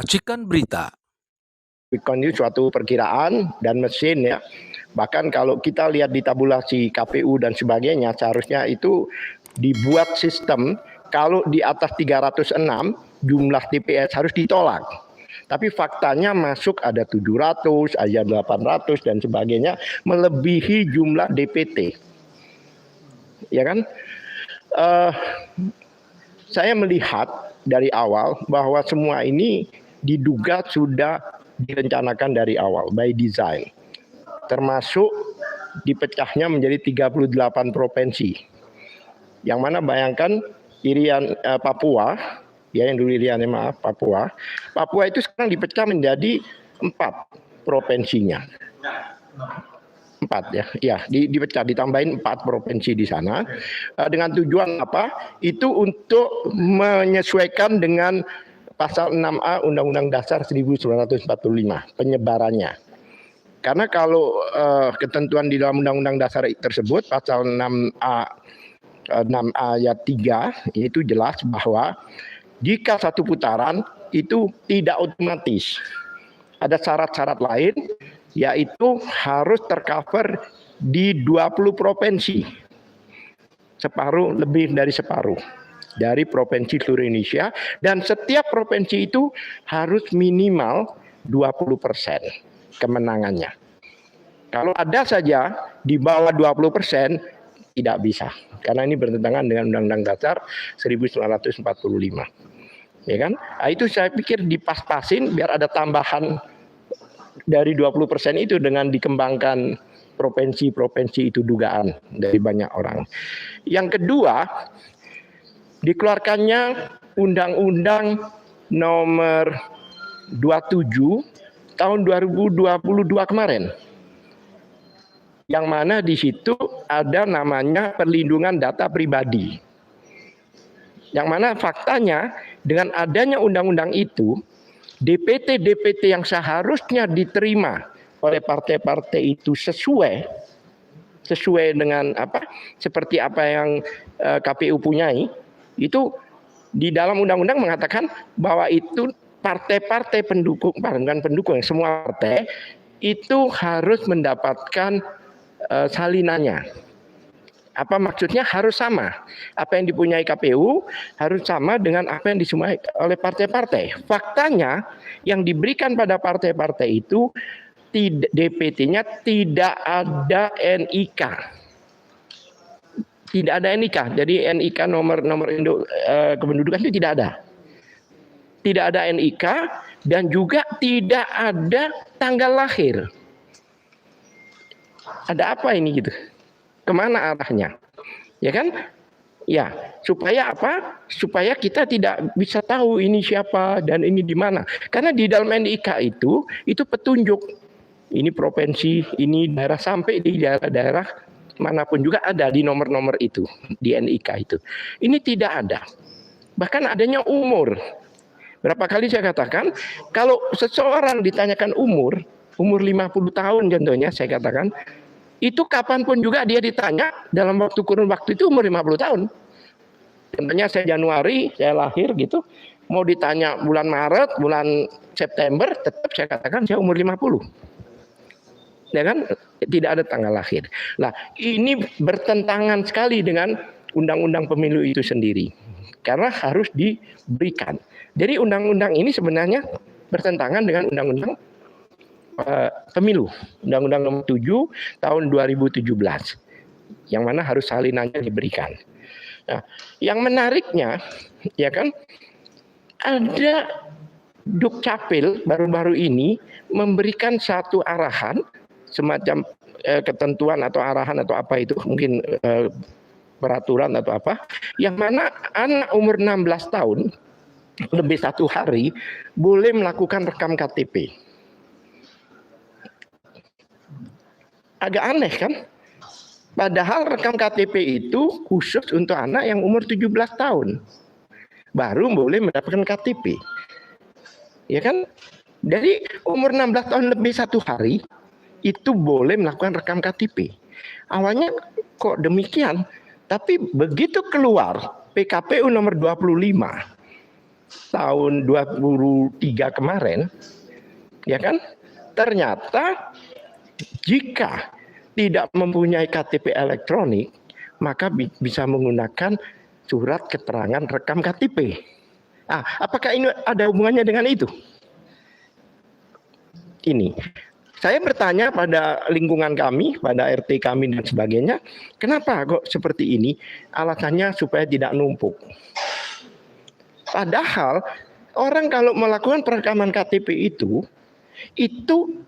Racikan Berita. Bitcoin itu suatu perkiraan dan mesin ya. Bahkan kalau kita lihat di tabulasi KPU dan sebagainya, seharusnya itu dibuat sistem kalau di atas 306 jumlah TPS harus ditolak. Tapi faktanya masuk ada 700, ada 800 dan sebagainya, melebihi jumlah DPT. Ya kan? Saya melihat dari awal bahwa semua ini diduga sudah direncanakan dari awal, by design. Termasuk dipecahnya menjadi 38 provinsi. Yang mana bayangkan Irian Papua, ya yang dulu Irian Papua. Papua itu sekarang dipecah menjadi 4 provinsinya. 4 ya, dipecah, ditambahin 4 provinsi di sana. Dengan tujuan apa? Itu untuk menyesuaikan dengan pasal 6A Undang-Undang Dasar 1945, penyebarannya. Karena kalau ketentuan di dalam Undang-Undang Dasar tersebut, pasal 6A ayat 3, itu jelas bahwa jika satu putaran itu tidak otomatis. Ada syarat-syarat lain, yaitu harus tercover di 20 provinsi. Separuh, lebih dari separuh dari provinsi seluruh Indonesia, dan setiap provinsi itu harus minimal 20% kemenangannya. Kalau ada saja di bawah 20% tidak bisa, karena ini bertentangan dengan Undang-Undang Dasar 1945. Ya kan? Nah, itu saya pikir dipas-pasin biar ada tambahan dari 20% itu dengan dikembangkan provinsi-provinsi itu, dugaan dari banyak orang. Yang kedua, dikeluarkannya Undang-Undang Nomor 27 tahun 2022 kemarin, yang mana di situ ada namanya perlindungan data pribadi. Yang mana faktanya dengan adanya undang-undang itu, DPT yang seharusnya diterima oleh partai-partai itu sesuai dengan seperti apa yang KPU punyai, itu di dalam undang-undang mengatakan bahwa itu partai-partai pendukung, bukan pendukung, semua partai itu harus mendapatkan salinannya. Apa maksudnya? Harus sama. Apa yang dipunyai KPU harus sama dengan apa yang disumbangkan oleh partai-partai. Faktanya yang diberikan pada partai-partai itu DPT-nya tidak ada NIK. Tidak ada NIK. Jadi NIK nomor kependudukan itu tidak ada. Tidak ada NIK dan juga tidak ada tanggal lahir. Ada apa ini gitu? Kemana arahnya? Ya kan? Ya, supaya apa? Supaya kita tidak bisa tahu ini siapa dan ini di mana. Karena di dalam NIK itu petunjuk. Ini provinsi, ini daerah, sampai di daerah-daerah manapun juga ada di nomor-nomor itu, di NIK itu. Ini tidak ada. Bahkan adanya umur. Berapa kali saya katakan, kalau seseorang ditanyakan umur 50 tahun contohnya, saya katakan, itu kapanpun juga dia ditanya dalam kurun waktu itu umur 50 tahun. Contohnya saya Januari, saya lahir gitu, mau ditanya bulan Maret, bulan September, tetap saya katakan saya umur 50. Ya kan? Tidak ada tanggal lahir. Nah, ini bertentangan sekali dengan undang-undang pemilu itu sendiri. Karena harus diberikan. Jadi undang-undang ini sebenarnya bertentangan dengan undang-undang pemilu, Undang-Undang Nomor 7 tahun 2017, yang mana harus salinannya diberikan. Nah, yang menariknya, ya kan, ada Dukcapil baru-baru ini memberikan satu arahan, semacam ketentuan atau arahan atau apa itu, mungkin peraturan atau apa, yang mana anak umur 16 tahun lebih 1 hari boleh melakukan rekam KTP. Agak aneh kan? Padahal rekam KTP itu khusus untuk anak yang umur 17 tahun. Baru boleh mendapatkan KTP. Ya kan? Jadi umur 16 tahun lebih 1 hari itu boleh melakukan rekam KTP. Awalnya kok demikian? Tapi begitu keluar PKPU nomor 25 tahun 23 kemarin, ya kan, ternyata jika tidak mempunyai KTP elektronik, maka bisa menggunakan surat keterangan rekam KTP. Apakah ini ada hubungannya dengan itu? Ini, saya bertanya pada lingkungan kami, pada RT kami dan sebagainya, kenapa kok seperti ini? Alasannya supaya tidak numpuk. Padahal orang kalau melakukan perekaman KTP itu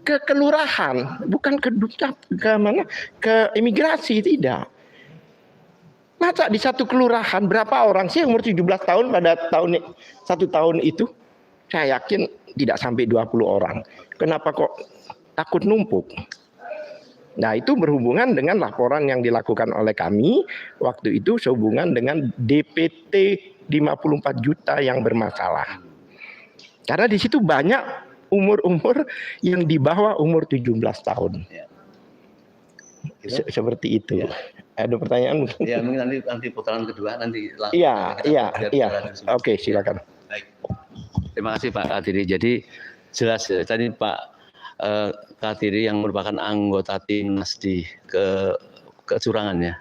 ke kelurahan, bukan ke mana, ke imigrasi, tidak. Masa di satu kelurahan berapa orang sih umur 17 tahun pada satu tahun itu? Saya yakin tidak sampai 20 orang. Kenapa kok takut numpuk? Nah, itu berhubungan dengan laporan yang dilakukan oleh kami waktu itu sehubungan dengan DPT 54 juta yang bermasalah. Karena di situ banyak umur-umur yang di bawah umur 17 tahun. Seperti itu. Ya. Ada pertanyaan mungkin? Ya, mungkin nanti putaran kedua nanti langsung. Iya. Oke, silakan. Baik. Terima kasih Pak Kadiri. Jadi jelas tadi Pak Kadiri yang merupakan anggota timnas di kecurangan ya.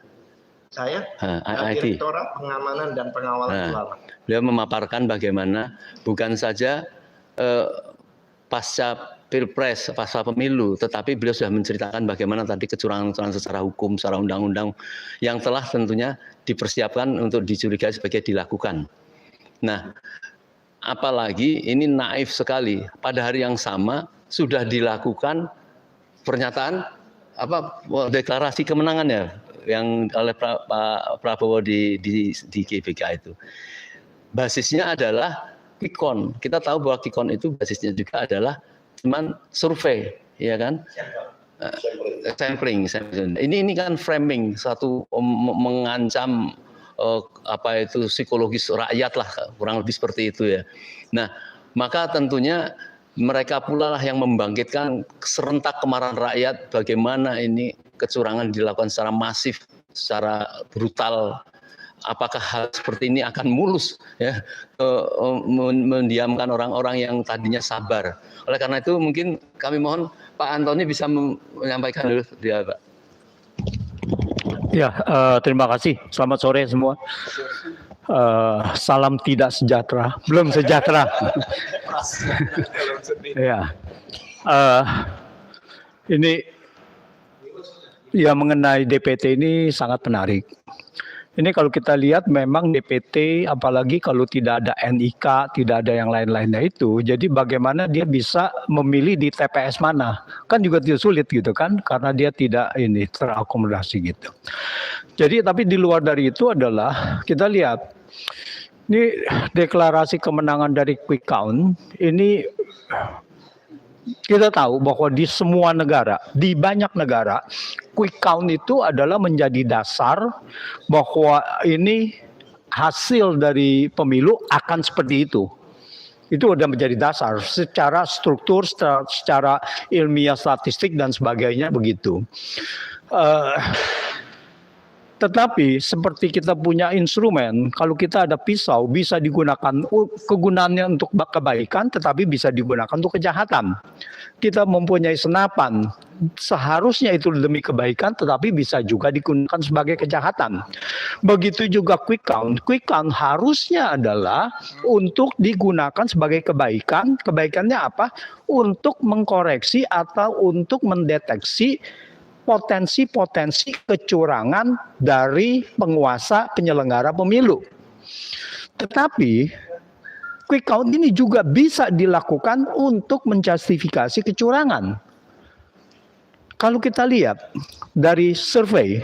Saya IT. Direktorat Pengamanan dan Pengawalan Suara. Beliau memaparkan bagaimana bukan saja pasca Pilpres, pasca pemilu, tetapi beliau sudah menceritakan bagaimana tadi kecurangan-kecurangan secara hukum, secara undang-undang yang telah tentunya dipersiapkan untuk dicurigai sebagai dilakukan. Nah, apalagi ini naif sekali. Pada hari yang sama sudah dilakukan pernyataan deklarasi kemenangan ya yang oleh Pak Prabowo di GBK itu. Basisnya adalah quick count. Kita tahu bahwa quick count itu basisnya juga adalah cuman survei, ya kan? Sampling. Ini kan framing satu mengancam psikologis rakyat lah, kurang lebih seperti itu ya. Nah, maka tentunya mereka pula lah yang membangkitkan serentak kemarahan rakyat bagaimana ini kecurangan dilakukan secara masif, secara brutal. Apakah hal seperti ini akan mulus ya mendiamkan orang-orang yang tadinya sabar. Oleh karena itu mungkin kami mohon Pak Antoni bisa menyampaikan dulu dia Pak. Ya, terima kasih. Selamat sore semua. Salam tidak sejahtera, belum sejahtera. Ya, ini ya mengenai DPT ini sangat menarik. Ini kalau kita lihat memang DPT, apalagi kalau tidak ada NIK, tidak ada yang lain-lainnya itu, jadi bagaimana dia bisa memilih di TPS mana? Kan juga tidak sulit gitu kan, karena dia tidak terakomodasi gitu. Jadi tapi di luar dari itu adalah kita lihat, ini deklarasi kemenangan dari quick count, ini kita tahu bahwa di semua negara, di banyak negara, quick count itu adalah menjadi dasar bahwa ini hasil dari pemilu akan seperti itu. Itu sudah menjadi dasar secara struktur, secara ilmiah statistik dan sebagainya begitu. Tetapi seperti kita punya instrumen, kalau kita ada pisau bisa digunakan kegunaannya untuk kebaikan, tetapi bisa digunakan untuk kejahatan. Kita mempunyai senapan, seharusnya itu demi kebaikan, tetapi bisa juga digunakan sebagai kejahatan. Begitu juga quick count. Quick count harusnya adalah untuk digunakan sebagai kebaikan. Kebaikannya apa? Untuk mengkoreksi atau untuk mendeteksi potensi-potensi kecurangan dari penguasa penyelenggara pemilu. Tetapi quick count ini juga bisa dilakukan untuk menjustifikasi kecurangan. Kalau kita lihat dari survei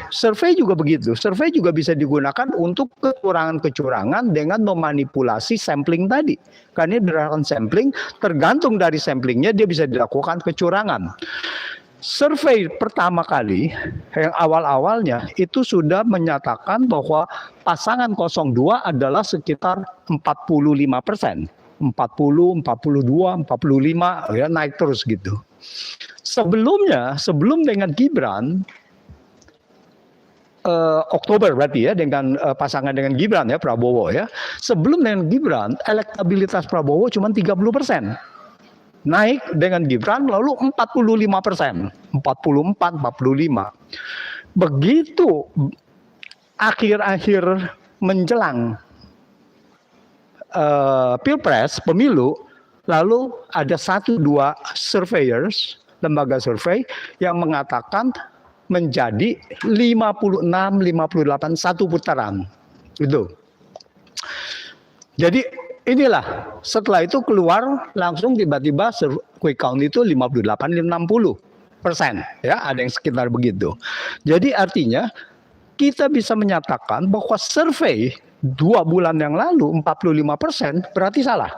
juga begitu. Survei juga bisa digunakan untuk kecurangan-kecurangan dengan memanipulasi sampling tadi. Karena berdasarkan sampling, tergantung dari samplingnya dia bisa dilakukan kecurangan. Survei pertama kali yang awal-awalnya itu sudah menyatakan bahwa pasangan 02 adalah sekitar 45%. 40, 42, 45 ya naik terus gitu. Sebelum dengan Gibran Oktober berarti ya dengan pasangan dengan Gibran ya, Prabowo ya. Sebelum dengan Gibran, elektabilitas Prabowo cuma 30%. Naik dengan Gibran lalu 45%, 44, 45. Begitu akhir-akhir menjelang Pilpres, pemilu, lalu ada 1-2 surveyors, lembaga survei yang mengatakan menjadi 56, 58 satu putaran. Itu. Jadi inilah setelah itu keluar langsung tiba-tiba quick count itu 58-60% ya, ada yang sekitar begitu. Jadi artinya kita bisa menyatakan bahwa survei 2 bulan yang lalu 45% berarti salah.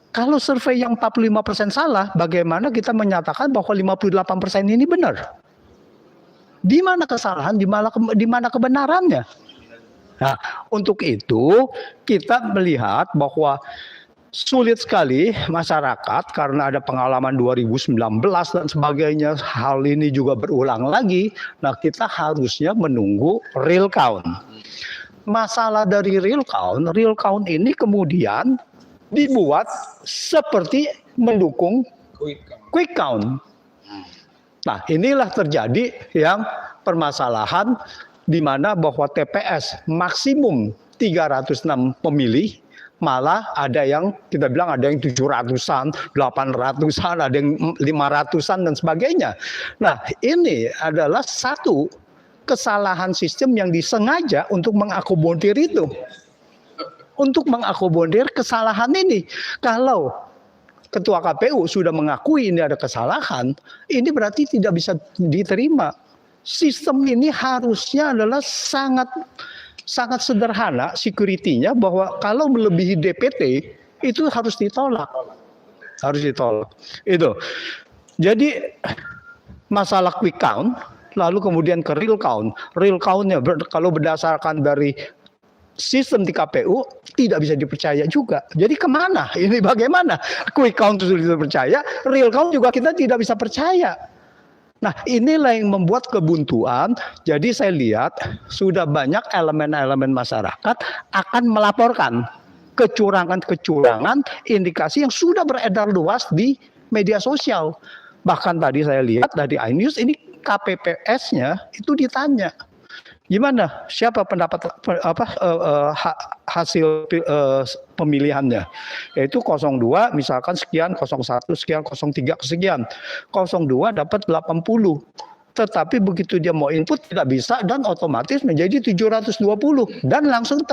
Kalau survei yang 45% salah, bagaimana kita menyatakan bahwa 58% ini benar? Di mana kesalahan, di mana kebenarannya? Nah, untuk itu kita melihat bahwa sulit sekali masyarakat karena ada pengalaman 2019 dan sebagainya, hal ini juga berulang lagi. Nah, kita harusnya menunggu real count. Masalah dari real count ini kemudian dibuat seperti mendukung quick count. Nah, inilah terjadi yang permasalahan di mana bahwa TPS maksimum 306 pemilih, malah ada yang kita bilang ada yang 700-an, 800-an, ada yang 500-an dan sebagainya. Nah, ini adalah satu kesalahan sistem yang disengaja untuk mengakomodir itu. Untuk mengakomodir kesalahan ini. Kalau Ketua KPU sudah mengakui ini ada kesalahan, ini berarti tidak bisa diterima. Sistem ini harusnya adalah sangat sederhana security-nya, bahwa kalau melebihi DPT itu harus ditolak. Harus ditolak. Itu. Jadi masalah quick count lalu kemudian ke real count. Real count-nya kalau berdasarkan dari sistem di KPU tidak bisa dipercaya juga. Jadi kemana? Ini bagaimana? Quick count sudah dipercaya, real count juga kita tidak bisa percaya. Nah, inilah yang membuat kebuntuan. Jadi saya lihat sudah banyak elemen-elemen masyarakat akan melaporkan kecurangan-kecurangan indikasi yang sudah beredar luas di media sosial. Bahkan tadi saya lihat dari iNews ini KPPS-nya itu ditanya. Gimana? Siapa pendapat hasil pemilihannya? Yaitu 02 misalkan sekian, 01 sekian, 03 sekian. 02 dapat 80. Tetapi begitu dia mau input tidak bisa dan otomatis menjadi 720 dan langsung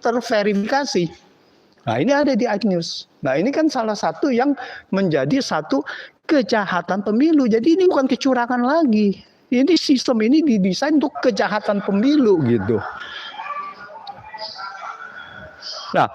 terverifikasi. Nah, ini ada di iNews. Nah, ini kan salah satu yang menjadi satu kejahatan pemilu. Jadi ini bukan kecurangan lagi. Ini sistem ini didesain untuk kejahatan pemilu gitu. Nah,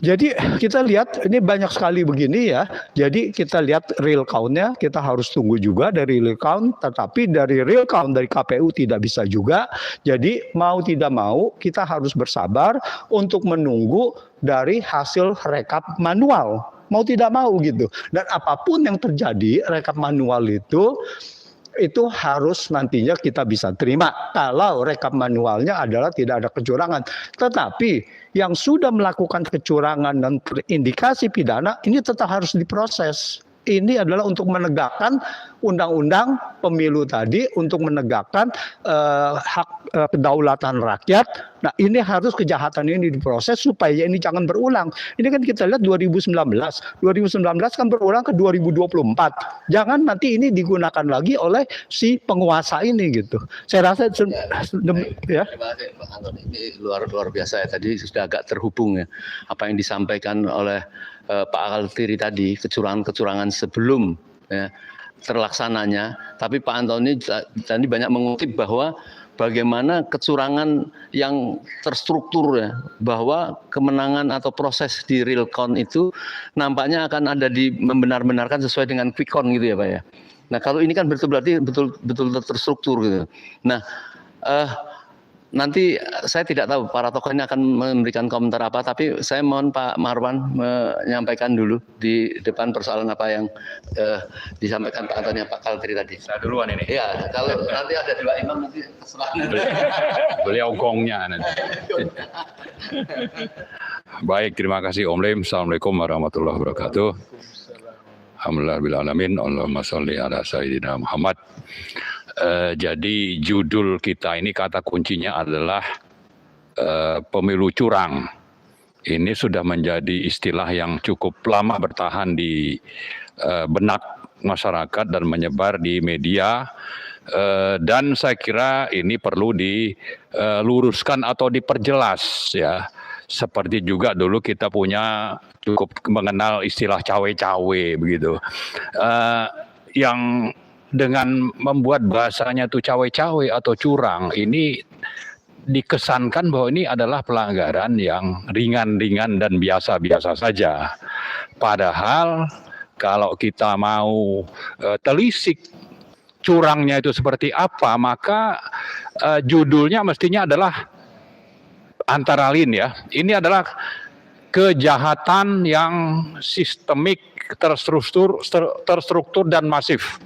jadi kita lihat ini banyak sekali begini ya. Jadi kita lihat real count-nya, kita harus tunggu juga dari real count. Tetapi dari real count dari KPU tidak bisa juga. Jadi mau tidak mau kita harus bersabar untuk menunggu dari hasil rekap manual. Mau tidak mau gitu. Dan apapun yang terjadi rekap manual itu harus nantinya kita bisa terima kalau rekap manualnya adalah tidak ada kecurangan. Tetapi yang sudah melakukan kecurangan dan terindikasi pidana ini tetap harus diproses. Ini adalah untuk menegakkan undang-undang pemilu tadi, untuk menegakkan hak kedaulatan rakyat. Nah, ini harus kejahatan ini diproses supaya ini jangan berulang. Ini kan kita lihat 2019 kan berulang ke 2024. Jangan nanti ini digunakan lagi oleh si penguasa ini gitu. Saya rasa ya. Ini luar biasa ya, tadi sudah agak terhubung ya apa yang disampaikan oleh Pak Altiri tadi, kecurangan-kecurangan sebelum ya, terlaksananya. Tapi Pak Antoni tadi banyak mengutip bahwa bagaimana kecurangan yang terstruktur ya, bahwa kemenangan atau proses di real count itu nampaknya akan ada di membenar-benarkan sesuai dengan quick count gitu ya Pak ya. Nah, kalau ini kan berarti betul terstruktur gitu. Nah, nanti saya tidak tahu para tokohnya akan memberikan komentar apa, tapi saya mohon Pak Marwan menyampaikan dulu di depan persoalan apa yang disampaikan Pak Antoni Pak Kaldri tadi. Saya duluan ini. Iya, kalau nanti ada dua imam nanti terserah. Beliau gongnya nanti. Baik, terima kasih Om Lim. Assalamualaikum warahmatullahi wabarakatuh. Alhamdulillahirrahmanirrahim. Allahumma sholli ala sayyidina Muhammad. Jadi judul kita ini kata kuncinya adalah pemilu curang. Ini sudah menjadi istilah yang cukup lama bertahan di benak masyarakat dan menyebar di media. Dan saya kira ini perlu diluruskan atau diperjelas ya. Seperti juga dulu kita punya cukup mengenal istilah cawe-cawe begitu. Yang dengan membuat bahasanya itu cawe-cawe atau curang, ini dikesankan bahwa ini adalah pelanggaran yang ringan-ringan dan biasa-biasa saja. Padahal kalau kita mau telisik curangnya itu seperti apa, maka judulnya mestinya adalah antara lain ya, ini adalah kejahatan yang sistemik, terstruktur dan masif.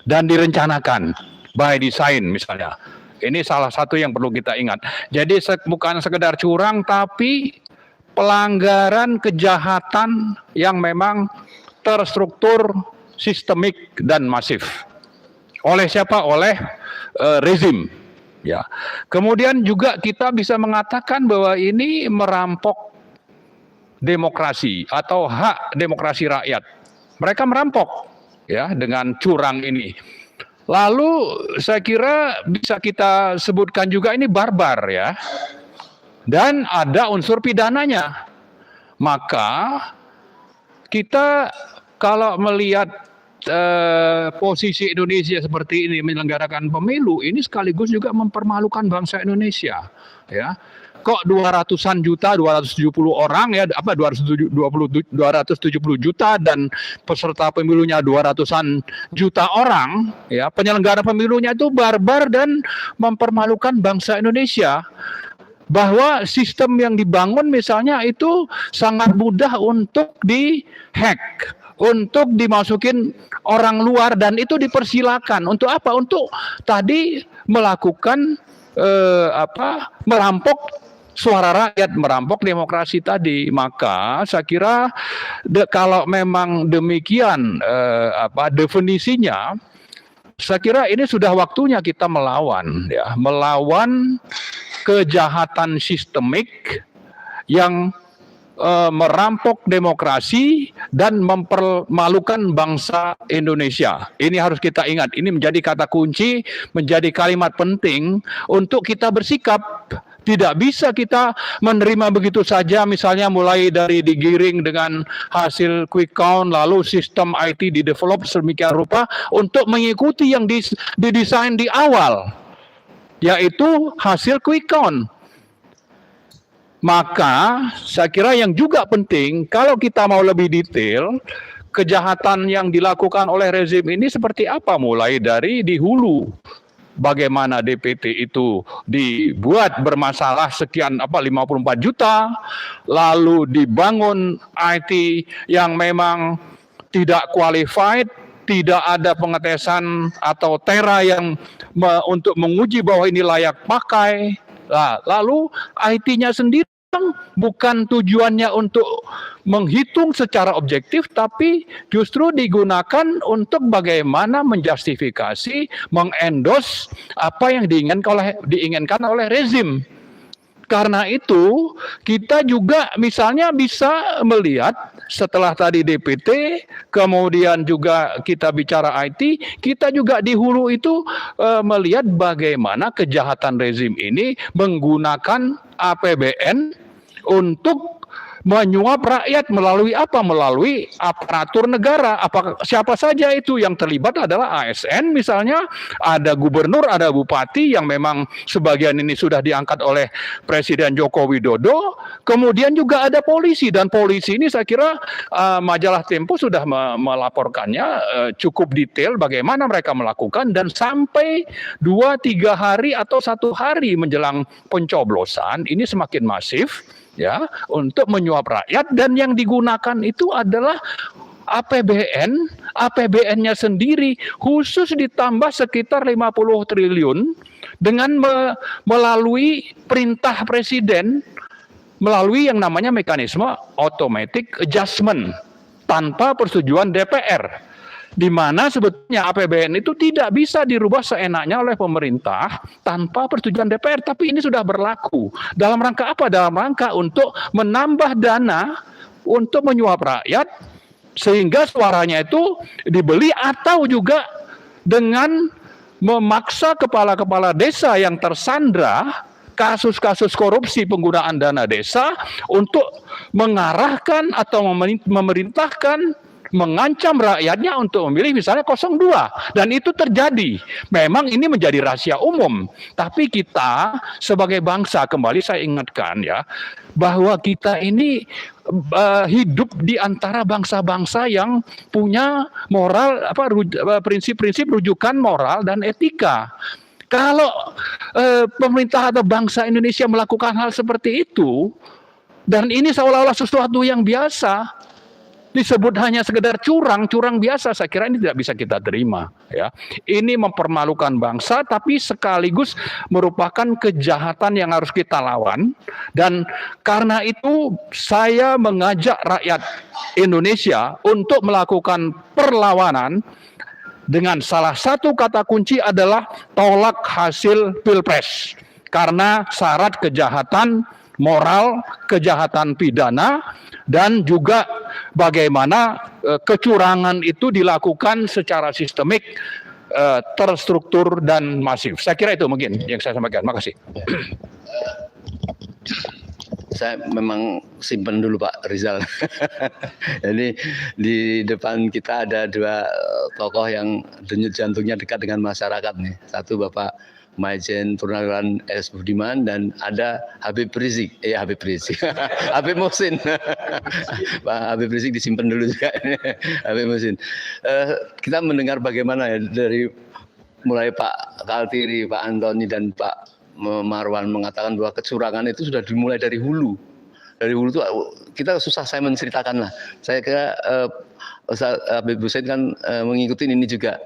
Dan direncanakan by design misalnya. Ini salah satu yang perlu kita ingat. Jadi bukan sekedar curang, tapi pelanggaran kejahatan yang memang terstruktur, sistemik dan masif. Oleh siapa? Oleh rezim. Ya. Kemudian juga kita bisa mengatakan bahwa ini merampok demokrasi atau hak demokrasi rakyat. Mereka merampok ya dengan curang ini. Lalu saya kira bisa kita sebutkan juga ini barbar ya. Dan ada unsur pidananya. Maka kita kalau melihat posisi Indonesia seperti ini menyelenggarakan pemilu, ini sekaligus juga mempermalukan bangsa Indonesia ya. Kok 200-an juta, 270 orang ya, 270 juta dan peserta pemilunya 200-an juta orang ya, penyelenggara pemilunya itu barbar dan mempermalukan bangsa Indonesia. Bahwa sistem yang dibangun misalnya itu sangat mudah untuk dihack, untuk dimasukin orang luar, dan itu dipersilakan. Untuk apa? Untuk tadi melakukan merampok suara rakyat, merampok demokrasi tadi. Maka saya kira kalau memang demikian definisinya, saya kira ini sudah waktunya kita melawan ya, melawan kejahatan sistemik yang merampok demokrasi dan mempermalukan bangsa Indonesia. Ini harus kita ingat. Ini menjadi kata kunci, menjadi kalimat penting untuk kita bersikap. Tidak bisa kita menerima begitu saja, misalnya mulai dari digiring dengan hasil quick count, lalu sistem IT didevelop sedemikian rupa untuk mengikuti yang didesain di awal, yaitu hasil quick count. Maka saya kira yang juga penting, kalau kita mau lebih detail, kejahatan yang dilakukan oleh rezim ini seperti apa, mulai dari di hulu. Bagaimana DPT itu dibuat bermasalah sekian 54 juta, lalu dibangun IT yang memang tidak qualified, tidak ada pengetesan atau tera yang untuk menguji bahwa ini layak pakai. Lalu IT-nya sendiri bukan tujuannya untuk menghitung secara objektif, tapi justru digunakan untuk bagaimana menjustifikasi, mengendos apa yang diinginkan oleh rezim. Karena itu kita juga misalnya bisa melihat setelah tadi DPT, kemudian juga kita bicara IT, kita juga di hulu itu melihat bagaimana kejahatan rezim ini menggunakan APBN untuk menyuap rakyat melalui apa? Melalui aparatur negara. Siapa saja itu yang terlibat adalah ASN misalnya, ada gubernur, ada bupati yang memang sebagian ini sudah diangkat oleh Presiden Joko Widodo. Kemudian juga ada polisi, dan polisi ini saya kira majalah Tempo sudah melaporkannya cukup detail bagaimana mereka melakukan, dan sampai 2-3 hari atau 1 hari menjelang pencoblosan ini semakin masif ya untuk menyuap rakyat, dan yang digunakan itu adalah APBN-nya sendiri khusus ditambah sekitar 50 triliun dengan melalui perintah presiden melalui yang namanya mekanisme automatic adjustment tanpa persetujuan DPR, di mana sebetulnya APBN itu tidak bisa dirubah seenaknya oleh pemerintah tanpa persetujuan DPR, tapi ini sudah berlaku. Dalam rangka apa? Dalam rangka untuk menambah dana untuk menyuap rakyat sehingga suaranya itu dibeli, atau juga dengan memaksa kepala-kepala desa yang tersandra kasus-kasus korupsi penggunaan dana desa untuk mengarahkan atau memerintahkan, mengancam rakyatnya untuk memilih misalnya 02, dan itu terjadi. Memang ini menjadi rahasia umum, tapi kita sebagai bangsa, kembali saya ingatkan ya, bahwa kita ini hidup di antara bangsa-bangsa yang punya moral, prinsip-prinsip rujukan moral dan etika. Kalau pemerintah atau bangsa Indonesia melakukan hal seperti itu, dan ini seolah-olah sesuatu yang biasa, disebut hanya sekedar curang biasa, saya kira ini tidak bisa kita terima ya. Ini mempermalukan bangsa, tapi sekaligus merupakan kejahatan yang harus kita lawan, dan karena itu saya mengajak rakyat Indonesia untuk melakukan perlawanan dengan salah satu kata kunci adalah tolak hasil Pilpres, karena syarat kejahatan moral, kejahatan pidana, dan juga bagaimana kecurangan itu dilakukan secara sistemik, terstruktur dan masif. Saya kira itu mungkin yang saya sampaikan. Makasih. Saya memang simpen dulu Pak Rizal. Jadi di depan kita ada 2 tokoh yang denyut jantungnya dekat dengan masyarakat nih. Satu Bapak Maijen Purnawirawan S. Budiman, dan ada Habib Rizik. Habib Muhsin. Pak Habib Rizik disimpan dulu juga. Habib Muhsin. Kita mendengar bagaimana ya dari mulai Pak Kaltiri, Pak Antoni, dan Pak Marwan mengatakan bahwa kecurangan itu sudah dimulai dari hulu. Dari hulu itu kita susah saya menceritakan lah. Saya kira Habib Hussein kan mengikuti ini juga.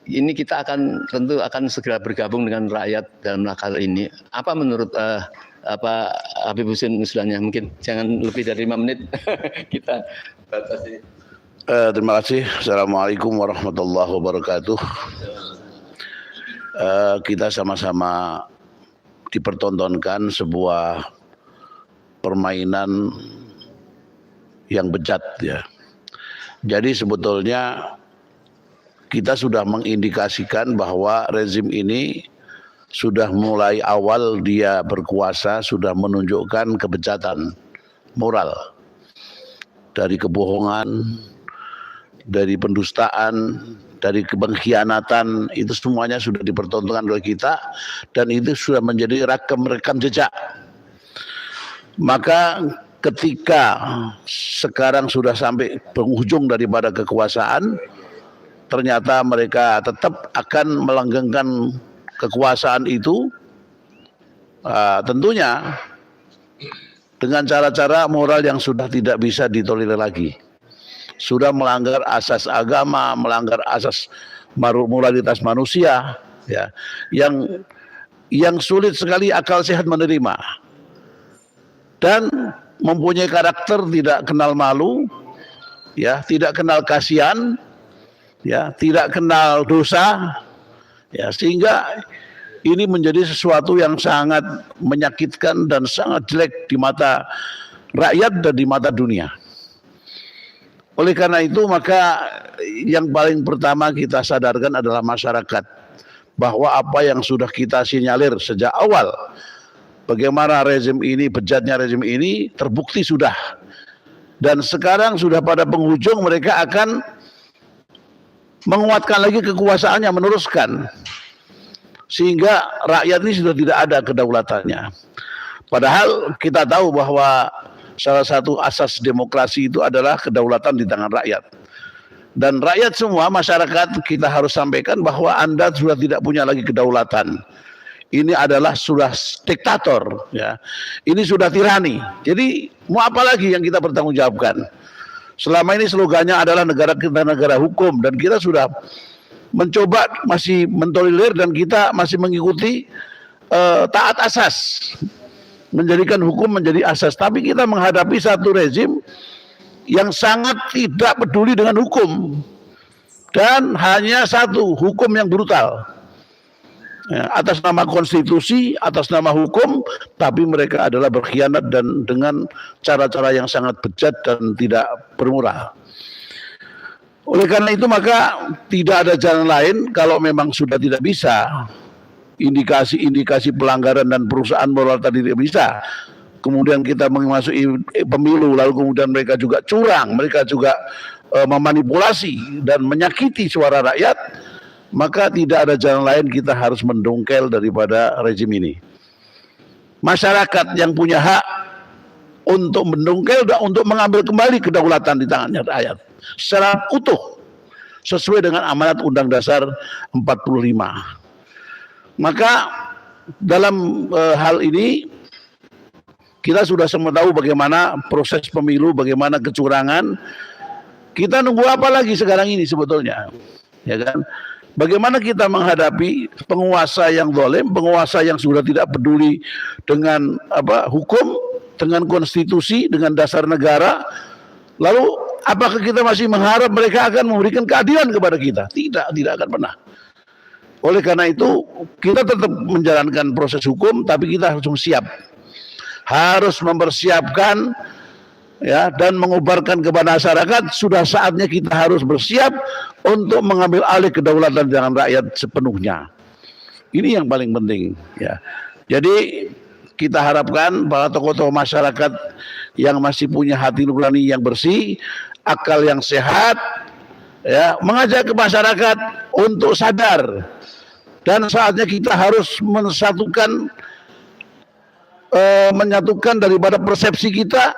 Ini kita tentu akan segera bergabung dengan rakyat dalam hal ini. Apa menurut Habib Hussein usulannya? Mungkin jangan lebih dari 5 menit kita batasi. Terima kasih. Assalamualaikum warahmatullahi wabarakatuh. Kita sama-sama dipertontonkan sebuah permainan yang bejat ya. Jadi sebetulnya kita sudah mengindikasikan bahwa rezim ini sudah mulai awal dia berkuasa sudah menunjukkan kebejatan moral, dari kebohongan, dari pendustaan, dari pengkhianatan, itu semuanya sudah dipertontonkan oleh kita, dan itu sudah menjadi rekam jejak. Maka ketika sekarang sudah sampai penghujung daripada kekuasaan, ternyata mereka tetap akan melanggengkan kekuasaan itu, tentunya dengan cara-cara moral yang sudah tidak bisa ditolerir lagi. Sudah melanggar asas agama, melanggar asas moralitas manusia, ya, yang sulit sekali akal sehat menerima, dan mempunyai karakter tidak kenal malu, ya, tidak kenal kasihan, ya, tidak kenal dosa, ya, sehingga ini menjadi sesuatu yang sangat menyakitkan dan sangat jelek di mata rakyat dan di mata dunia. Oleh karena itu, maka yang paling pertama kita sadarkan adalah masyarakat, bahwa apa yang sudah kita sinyalir sejak awal, bagaimana rezim ini, bejatnya rezim ini terbukti sudah. Dan sekarang sudah pada penghujung, mereka akan menguatkan lagi kekuasaannya, meneruskan. Sehingga rakyat ini sudah tidak ada kedaulatannya. Padahal kita tahu bahwa salah satu asas demokrasi itu adalah kedaulatan di tangan rakyat. Dan rakyat semua, masyarakat, kita harus sampaikan bahwa Anda sudah tidak punya lagi kedaulatan. Ini adalah sudah diktator, ya. Ini sudah tirani. Jadi mau apa lagi yang kita bertanggungjawabkan? Selama ini slogannya adalah negara kita negara hukum, dan kita sudah mencoba masih mentolerir dan kita masih mengikuti taat asas, menjadikan hukum menjadi asas. Tapi kita menghadapi satu rezim yang sangat tidak peduli dengan hukum dan hanya satu hukum yang brutal. Ya, atas nama konstitusi, atas nama hukum, tapi mereka adalah berkhianat dan dengan cara-cara yang sangat bejat dan tidak bermoral. Oleh karena itu maka tidak ada jalan lain kalau memang sudah tidak bisa, indikasi-indikasi pelanggaran dan perusahaan moral tadi tidak bisa. Kemudian kita memasuki pemilu, lalu kemudian mereka juga curang, mereka juga memanipulasi dan menyakiti suara rakyat. Maka tidak ada jalan lain, kita harus mendongkel daripada rezim ini. Masyarakat yang punya hak untuk mendongkel dan untuk mengambil kembali kedaulatan di tangannya rakyat secara utuh sesuai dengan amanat Undang Dasar 45. Maka dalam hal ini kita sudah semua tahu bagaimana proses pemilu, bagaimana kecurangan. Kita nunggu apa lagi sekarang ini sebetulnya, ya kan? Bagaimana kita menghadapi penguasa yang zalim, penguasa yang sudah tidak peduli dengan hukum, dengan konstitusi, dengan dasar negara. Lalu apakah kita masih mengharap mereka akan memberikan keadilan kepada kita? Tidak akan pernah. Oleh karena itu kita tetap menjalankan proses hukum, tapi kita harus siap, harus mempersiapkan, ya, dan mengubarkan kepada masyarakat. Sudah saatnya kita harus bersiap untuk mengambil alih kedaulatan dengan rakyat sepenuhnya. Ini yang paling penting, ya. Jadi kita harapkan para tokoh-tokoh masyarakat yang masih punya hati nurani yang bersih, akal yang sehat, ya, mengajak ke masyarakat untuk sadar. Dan saatnya kita harus menyatukan daripada persepsi kita.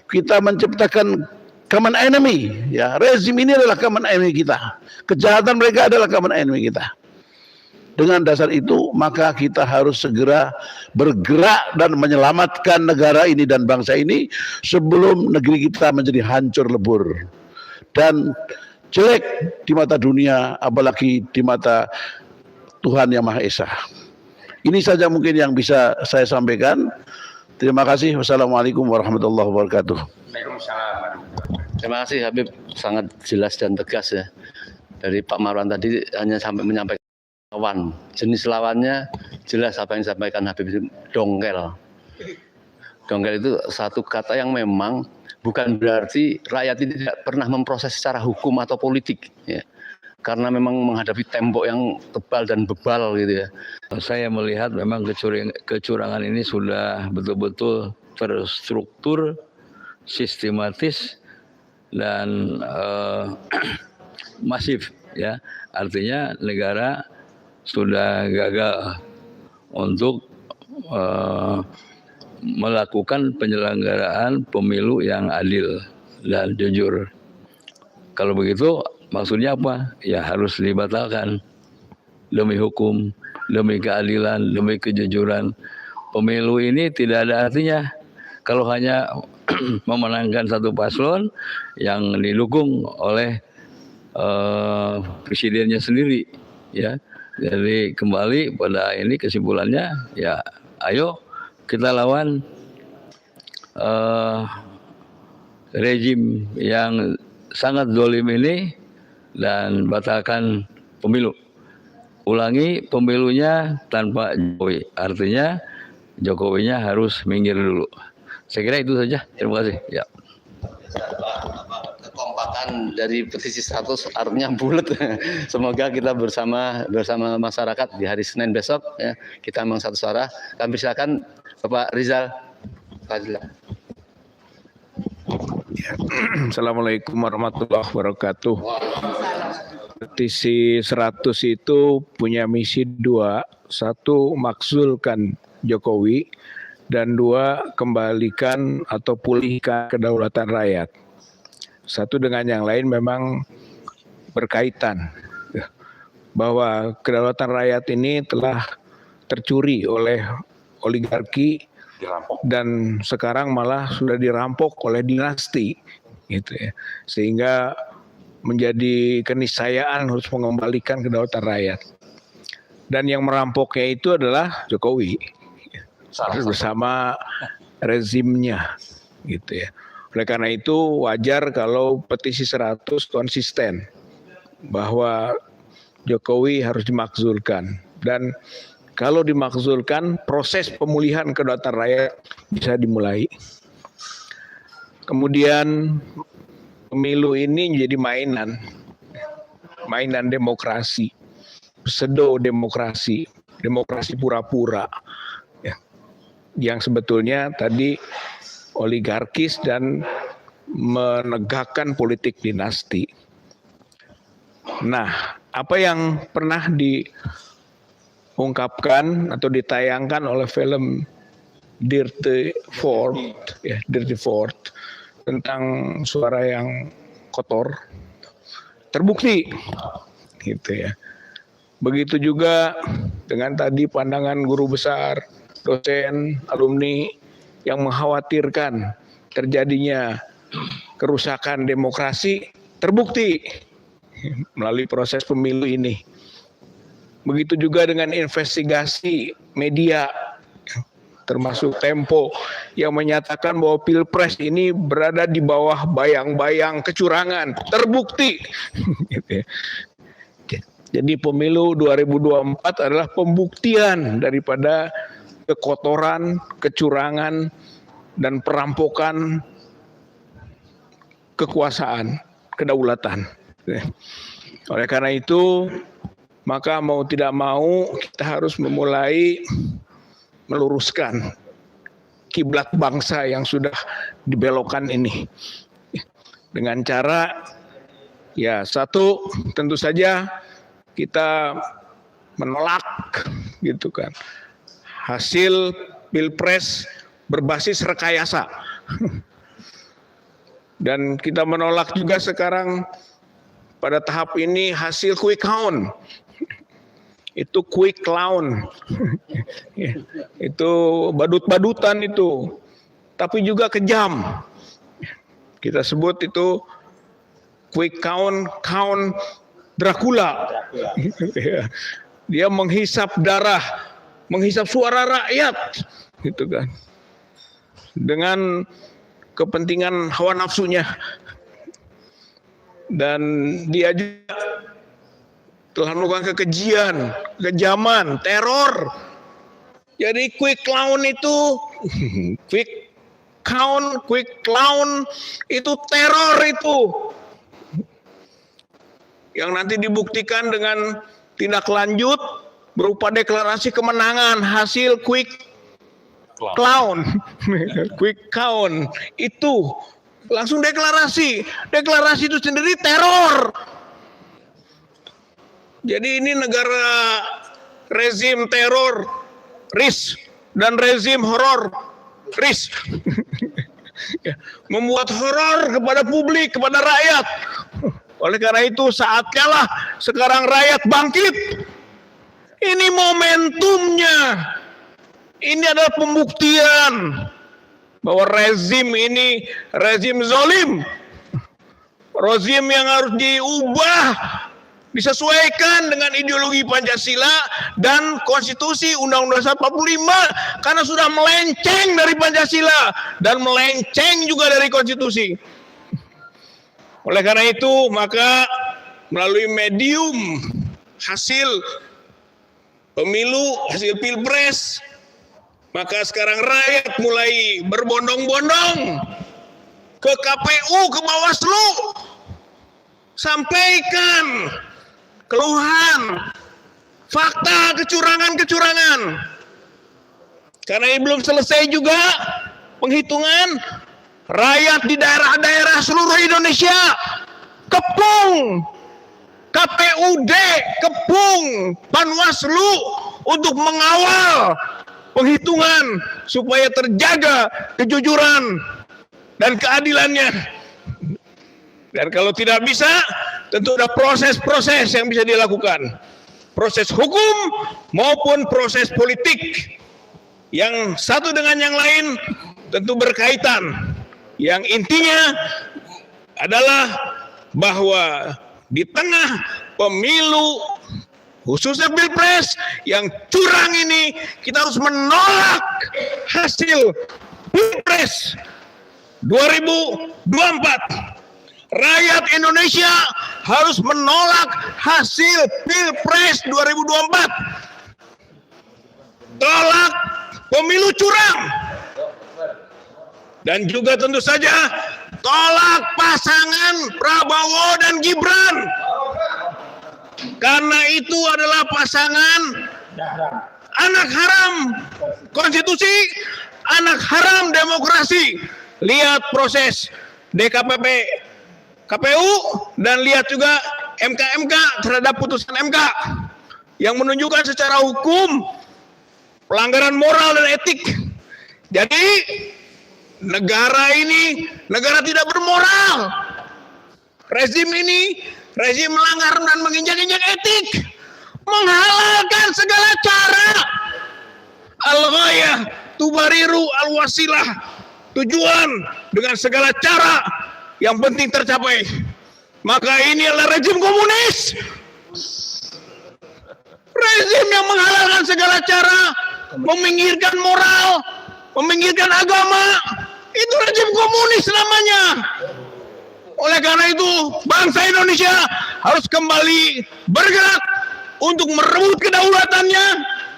Kita menciptakan common enemy, ya. Rezim ini adalah common enemy kita. Kejahatan mereka adalah common enemy kita. Dengan dasar itu, maka kita harus segera bergerak dan menyelamatkan negara ini dan bangsa ini sebelum negeri kita menjadi hancur lebur dan jelek di mata dunia, apalagi di mata Tuhan Yang Maha Esa. Ini saja mungkin yang bisa saya sampaikan. Terima kasih. Wassalamualaikum warahmatullahi wabarakatuh. Terima kasih Habib, sangat jelas dan tegas ya. Dari Pak Marwan tadi hanya sampai menyampaikan lawan. Jenis lawannya jelas apa yang disampaikan Habib, itu dongkel. Dongkel itu satu kata yang memang bukan berarti rakyat ini tidak pernah memproses secara hukum atau politik, ya. Karena memang menghadapi tembok yang tebal dan bebal gitu ya. Saya melihat memang kecurangan ini sudah betul-betul terstruktur, sistematis, dan masif, ya. Artinya negara sudah gagal untuk melakukan penyelenggaraan pemilu yang adil dan jujur. Kalau begitu maksudnya apa? Ya harus dibatalkan demi hukum, demi keadilan, demi kejujuran. Pemilu ini tidak ada artinya kalau hanya memenangkan satu paslon yang didukung oleh presidennya sendiri, ya. Jadi kembali pada ini kesimpulannya, ya ayo kita lawan rezim yang sangat zalim ini dan batalkan pemilu. Ulangi pemilunya tanpa Jokowi. Artinya Jokowinya harus minggir dulu. Saya kira itu saja. Terima kasih. Ya. Kekompakan Kan dari petisi 100 artinya bulat. Semoga kita bersama masyarakat di hari Senin besok ya, kita memang satu suara. Kami silakan Bapak Rizal Fadila. Assalamualaikum warahmatullahi wabarakatuh. Petisi 100 itu punya misi dua. Satu, makzulkan Jokowi. Dan dua, kembalikan atau pulihkan kedaulatan rakyat. Satu dengan yang lain memang berkaitan. Bahwa kedaulatan rakyat ini telah tercuri oleh oligarki dan sekarang malah sudah dirampok oleh dinasti, gitu ya. Sehingga menjadi keniscayaan harus mengembalikan kedaulatan rakyat. Dan yang merampoknya itu adalah Jokowi bersama rezimnya, gitu ya. Oleh karena itu wajar kalau petisi 100 konsisten bahwa Jokowi harus dimakzulkan, dan kalau dimakzulkan proses pemulihan kedaulatan rakyat bisa dimulai. Kemudian pemilu ini menjadi mainan demokrasi, pseudo demokrasi, demokrasi pura-pura, ya, yang sebetulnya tadi oligarkis dan menegakkan politik dinasti. Nah, apa yang pernah diungkapkan atau ditayangkan oleh film Dirty Fort tentang suara yang kotor terbukti, gitu ya. Begitu juga dengan tadi pandangan guru besar, dosen, alumni yang mengkhawatirkan terjadinya kerusakan demokrasi terbukti melalui proses pemilu ini. Begitu juga dengan investigasi media termasuk Tempo yang menyatakan bahwa Pilpres ini berada di bawah bayang-bayang kecurangan, terbukti. Jadi pemilu 2024 adalah pembuktian daripada kekotoran, kecurangan, dan perampokan kekuasaan, kedaulatan. Oleh karena itu, maka mau tidak mau kita harus memulai meluruskan kiblat bangsa yang sudah dibelokkan ini. Dengan cara, ya satu, tentu saja kita menolak, gitu kan, hasil Pilpres berbasis rekayasa. Dan kita menolak juga sekarang pada tahap ini hasil quick count. Itu quick count. Itu badut-badutan itu. Tapi juga kejam. Kita sebut itu quick count Dracula. Dia menghisap darah, menghisap suara rakyat, gitu kan, dengan kepentingan hawa nafsunya. Dan dia juga telah melakukan kekejian, kekejaman, teror. Jadi quick clown itu teror itu, yang nanti dibuktikan dengan tindak lanjut berupa deklarasi kemenangan hasil quick count itu langsung deklarasi itu sendiri teror. Jadi ini negara rezim teror RIS dan rezim horor RIS. Membuat horor kepada publik, kepada rakyat. Oleh karena itu saatnya lah sekarang rakyat bangkit. Ini momentumnya. Ini adalah pembuktian bahwa rezim ini rezim zalim. Rezim yang harus diubah, disesuaikan dengan ideologi Pancasila dan konstitusi Undang-Undang 45 karena sudah melenceng dari Pancasila dan melenceng juga dari konstitusi. Oleh karena itu, maka melalui medium hasil pemilu, hasil Pilpres, maka sekarang rakyat mulai berbondong-bondong ke KPU, ke Bawaslu sampaikan keluhan, fakta kecurangan-kecurangan. Karena ini belum selesai juga penghitungan, rakyat di daerah-daerah seluruh Indonesia kepung KPUD, kepung Panwaslu untuk mengawal penghitungan supaya terjaga kejujuran dan keadilannya. Dan kalau tidak bisa, tentu ada proses-proses yang bisa dilakukan. Proses hukum maupun proses politik. Yang satu dengan yang lain tentu berkaitan. Yang intinya adalah bahwa di tengah pemilu khususnya Pilpres yang curang ini, kita harus menolak hasil Pilpres 2024. Rakyat Indonesia harus menolak hasil Pilpres 2024. Tolak pemilu curang. Dan juga tentu saja tolak pasangan Prabowo dan Gibran. Karena itu adalah pasangan anak haram konstitusi, anak haram demokrasi. Lihat proses DKPP KPU dan lihat juga MK terhadap putusan MK yang menunjukkan secara hukum pelanggaran moral dan etik. Jadi negara ini negara tidak bermoral. Rezim ini rezim melanggar dan menginjak-injak etik, menghalalkan segala cara. Al-ghayah tubariru al-wasilah, tujuan dengan segala cara yang penting tercapai. Maka ini adalah rezim komunis, rezim yang menghalalkan segala cara, meminggirkan moral, meminggirkan agama. Itu rezim komunis namanya. Oleh karena itu, bangsa Indonesia harus kembali bergerak untuk merebut kedaulatannya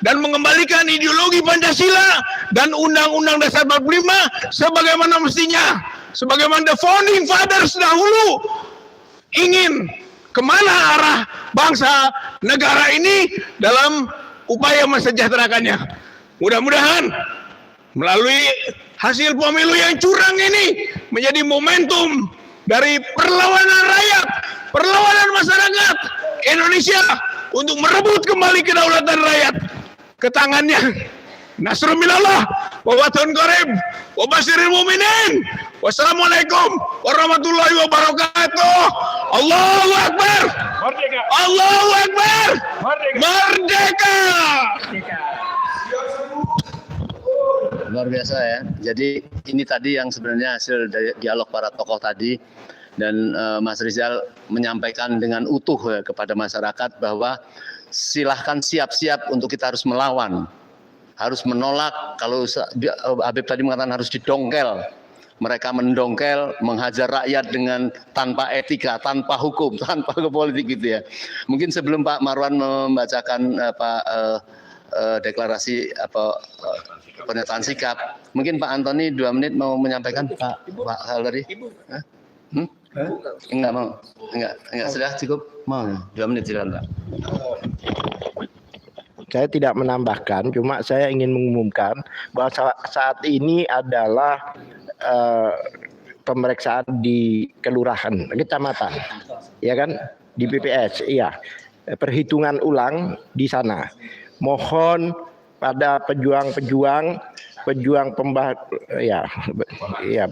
dan mengembalikan ideologi Pancasila dan Undang-Undang Dasar 45 sebagaimana mestinya, sebagaimana the founding fathers dahulu ingin kemana arah bangsa negara ini dalam upaya mensejahterakannya. Mudah-mudahan melalui hasil pemilu yang curang ini menjadi momentum dari perlawanan rakyat, perlawanan masyarakat Indonesia untuk merebut kembali kedaulatan rakyat ke tangannya. Nasrul minallah wa fatun qarib wa basyiril mu'minin. Wassalamualaikum warahmatullahi wabarakatuh. Allahu Akbar. Merdeka. Allahu Akbar. Merdeka. Merdeka. Luar biasa ya. Jadi ini tadi yang sebenarnya hasil dari dialog para tokoh tadi, dan Mas Rizal menyampaikan dengan utuh ya, kepada masyarakat bahwa silahkan siap-siap untuk kita harus melawan, harus menolak. Kalau Habib tadi mengatakan harus didongkel, mereka mendongkel, menghajar rakyat dengan tanpa etika, tanpa hukum, tanpa politik gitu ya. Mungkin sebelum Pak Marwan membacakan deklarasi pernyataan sikap, mungkin Pak Antoni 2 menit mau menyampaikan. Pak Halari, enggak mau, enggak sudah cukup, mau 2 menit silakan Pak. Saya tidak menambahkan, cuma saya ingin mengumumkan bahwa saat ini adalah pemeriksaan di kelurahan, kecamatan, ya kan, di BPS, iya, perhitungan ulang di sana. Mohon pada pejuang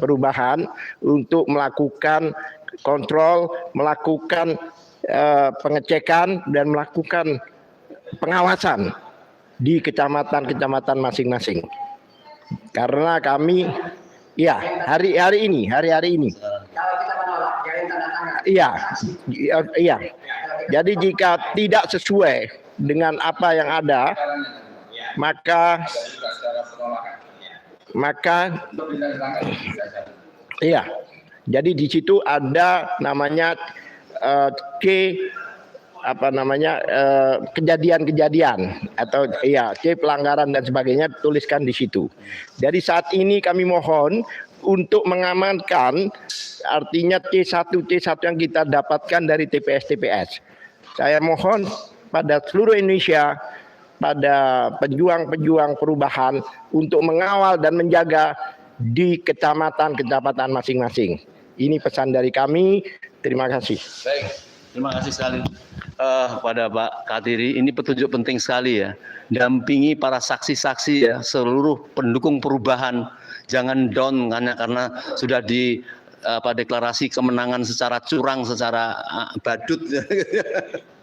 perubahan untuk melakukan kontrol, melakukan pengecekan dan melakukan pengawasan di kecamatan-kecamatan masing-masing. Karena kami hari-hari ini iya. Jadi jika tidak sesuai dengan apa yang ada, maka iya. Jadi di situ ada namanya kejadian-kejadian atau pelanggaran dan sebagainya, tuliskan di situ. Jadi saat ini kami mohon untuk mengamankan, artinya C1 yang kita dapatkan dari TPS. Saya mohon pada seluruh Indonesia, pada pejuang-pejuang perubahan untuk mengawal dan menjaga di kecamatan masing-masing. Ini pesan dari kami. Terima kasih. Baik, terima kasih sekali pada Pak Katiri. Ini petunjuk penting sekali ya. Dampingi para saksi-saksi ya, seluruh pendukung perubahan. Jangan down karena sudah deklarasi kemenangan secara curang, secara badut.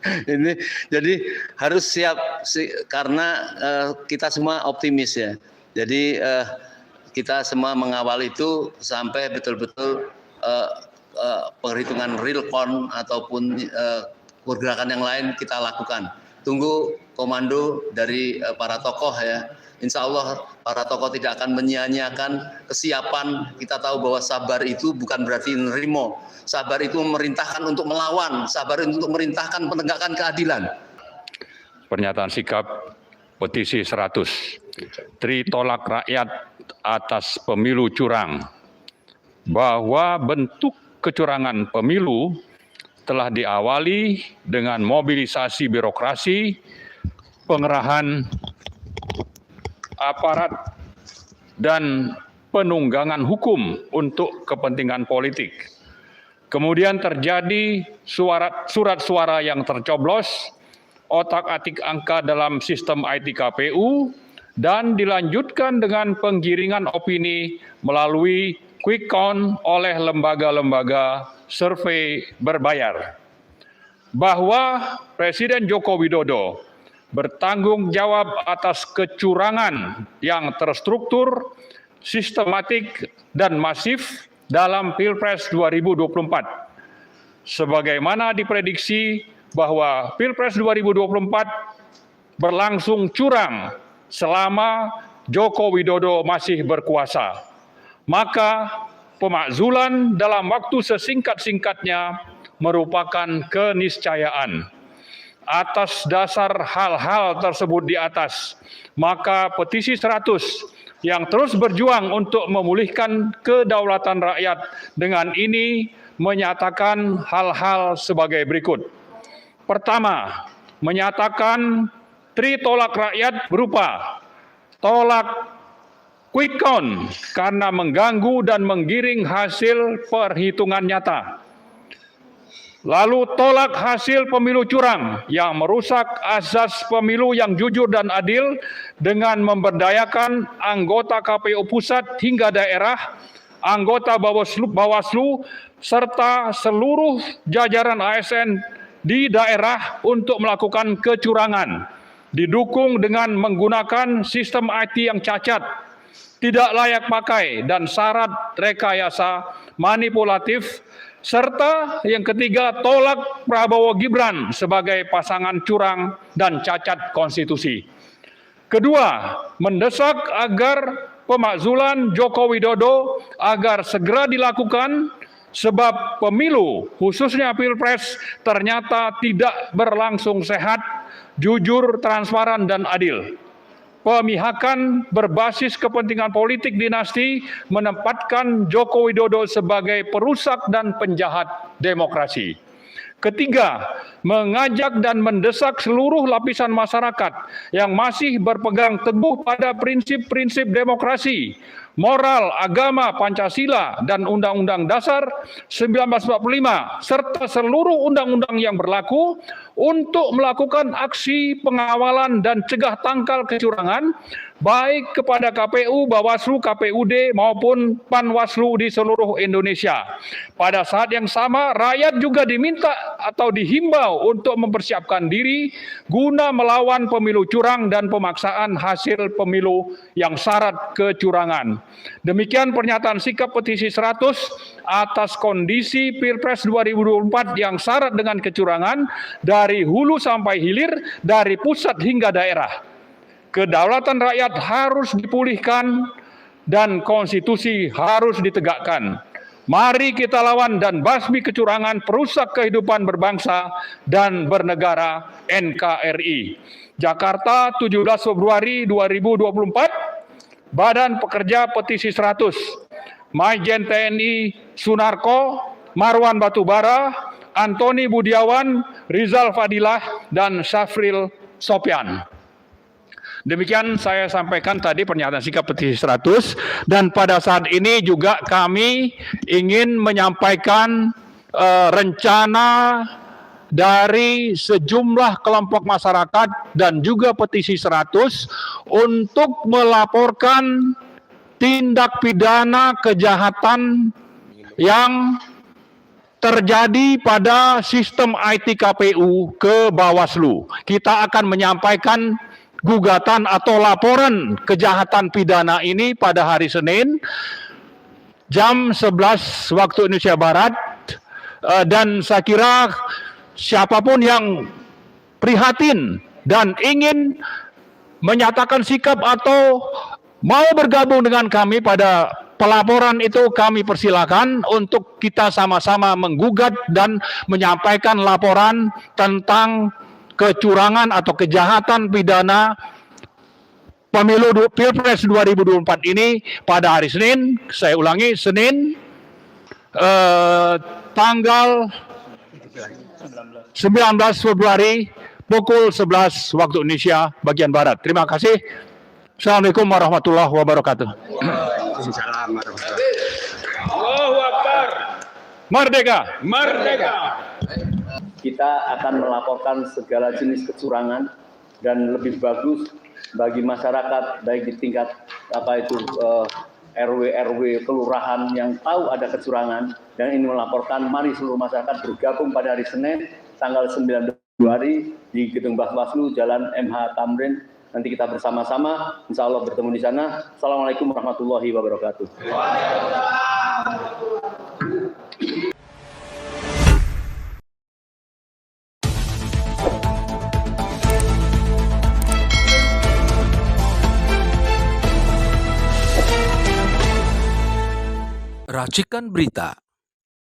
Ini jadi harus siap karena kita semua optimis ya. Jadi kita semua mengawal itu sampai betul-betul perhitungan real count ataupun pergerakan yang lain kita lakukan. Tunggu komando dari para tokoh ya. Insya Allah para tokoh tidak akan menyia-nyiakan kesiapan. Kita tahu bahwa sabar itu bukan berarti nerimo. Sabar itu memerintahkan untuk melawan. Sabar itu untuk memerintahkan penegakan keadilan. Pernyataan sikap petisi 100. Tolak rakyat atas pemilu curang. Bahwa bentuk kecurangan pemilu telah diawali dengan mobilisasi birokrasi, pengerahan aparat, dan penunggangan hukum untuk kepentingan politik. Kemudian terjadi surat suara yang tercoblos, otak-atik angka dalam sistem IT KPU, dan dilanjutkan dengan penggiringan opini melalui quick count oleh lembaga-lembaga survei berbayar. Bahwa Presiden Joko Widodo bertanggung jawab atas kecurangan yang terstruktur, sistematik, dan masif dalam Pilpres 2024. Sebagaimana diprediksi bahwa Pilpres 2024 berlangsung curang selama Joko Widodo masih berkuasa. Maka pemakzulan dalam waktu sesingkat-singkatnya merupakan keniscayaan. Atas dasar hal-hal tersebut di atas, maka petisi 100 yang terus berjuang untuk memulihkan kedaulatan rakyat dengan ini menyatakan hal-hal sebagai berikut. Pertama, menyatakan tolak rakyat berupa tolak quick count karena mengganggu dan menggiring hasil perhitungan nyata. Lalu tolak hasil pemilu curang yang merusak azas pemilu yang jujur dan adil dengan memberdayakan anggota KPU pusat hingga daerah, anggota Bawaslu, serta seluruh jajaran ASN di daerah untuk melakukan kecurangan, didukung dengan menggunakan sistem IT yang cacat, tidak layak pakai, dan syarat rekayasa manipulatif. Serta yang ketiga, tolak Prabowo Gibran sebagai pasangan curang dan cacat konstitusi. Kedua, mendesak agar pemakzulan Joko Widodo agar segera dilakukan sebab pemilu, khususnya Pilpres, ternyata tidak berlangsung sehat, jujur, transparan, dan adil. Pemihakan berbasis kepentingan politik dinasti menempatkan Joko Widodo sebagai perusak dan penjahat demokrasi. Ketiga, mengajak dan mendesak seluruh lapisan masyarakat yang masih berpegang teguh pada prinsip-prinsip demokrasi, moral, agama, Pancasila, dan Undang-Undang Dasar 1945, serta seluruh undang-undang yang berlaku untuk melakukan aksi pengawalan dan cegah tangkal kecurangan, baik kepada KPU, Bawaslu, KPUD, maupun Panwaslu di seluruh Indonesia. Pada saat yang sama, rakyat juga diminta atau dihimbau untuk mempersiapkan diri guna melawan pemilu curang dan pemaksaan hasil pemilu yang syarat kecurangan. Demikian pernyataan sikap petisi 100 atas kondisi Pilpres 2024 yang syarat dengan kecurangan dari hulu sampai hilir, dari pusat hingga daerah. Kedaulatan rakyat harus dipulihkan dan konstitusi harus ditegakkan. Mari kita lawan dan basmi kecurangan perusak kehidupan berbangsa dan bernegara NKRI. Jakarta, 17 Februari 2024, Badan Pekerja Petisi 100. Majen TNI Sunarko, Marwan Batubara, Antoni Budiawan, Rizal Fadilah, dan Syafril Sopyan. Demikian saya sampaikan tadi pernyataan sikap petisi 100, dan pada saat ini juga kami ingin menyampaikan rencana dari sejumlah kelompok masyarakat dan juga petisi 100 untuk melaporkan tindak pidana kejahatan yang terjadi pada sistem IT KPU ke Bawaslu. Kita akan menyampaikan gugatan atau laporan kejahatan pidana ini pada hari Senin jam 11 waktu Indonesia Barat, dan saya kira siapapun yang prihatin dan ingin menyatakan sikap atau mau bergabung dengan kami pada pelaporan itu, kami persilakan untuk kita sama-sama menggugat dan menyampaikan laporan tentang kecurangan atau kejahatan pidana pemilu Pilpres 2024 ini pada hari Senin. Saya ulangi, Senin tanggal 19 Februari pukul 11 waktu Indonesia bagian Barat. Terima kasih. Assalamualaikum warahmatullahi wabarakatuh. Allahu Akbar. Merdeka! Merdeka. Kita akan melaporkan segala jenis kecurangan, dan lebih bagus bagi masyarakat baik di tingkat RW kelurahan yang tahu ada kecurangan dan ini melaporkan. Mari seluruh masyarakat bergabung pada hari Senin tanggal 9 Februari di Gedung Bawaslu Jalan MH Tamrin. Nanti kita bersama-sama insya Allah bertemu di sana. Assalamualaikum warahmatullahi wabarakatuh. Racikan Berita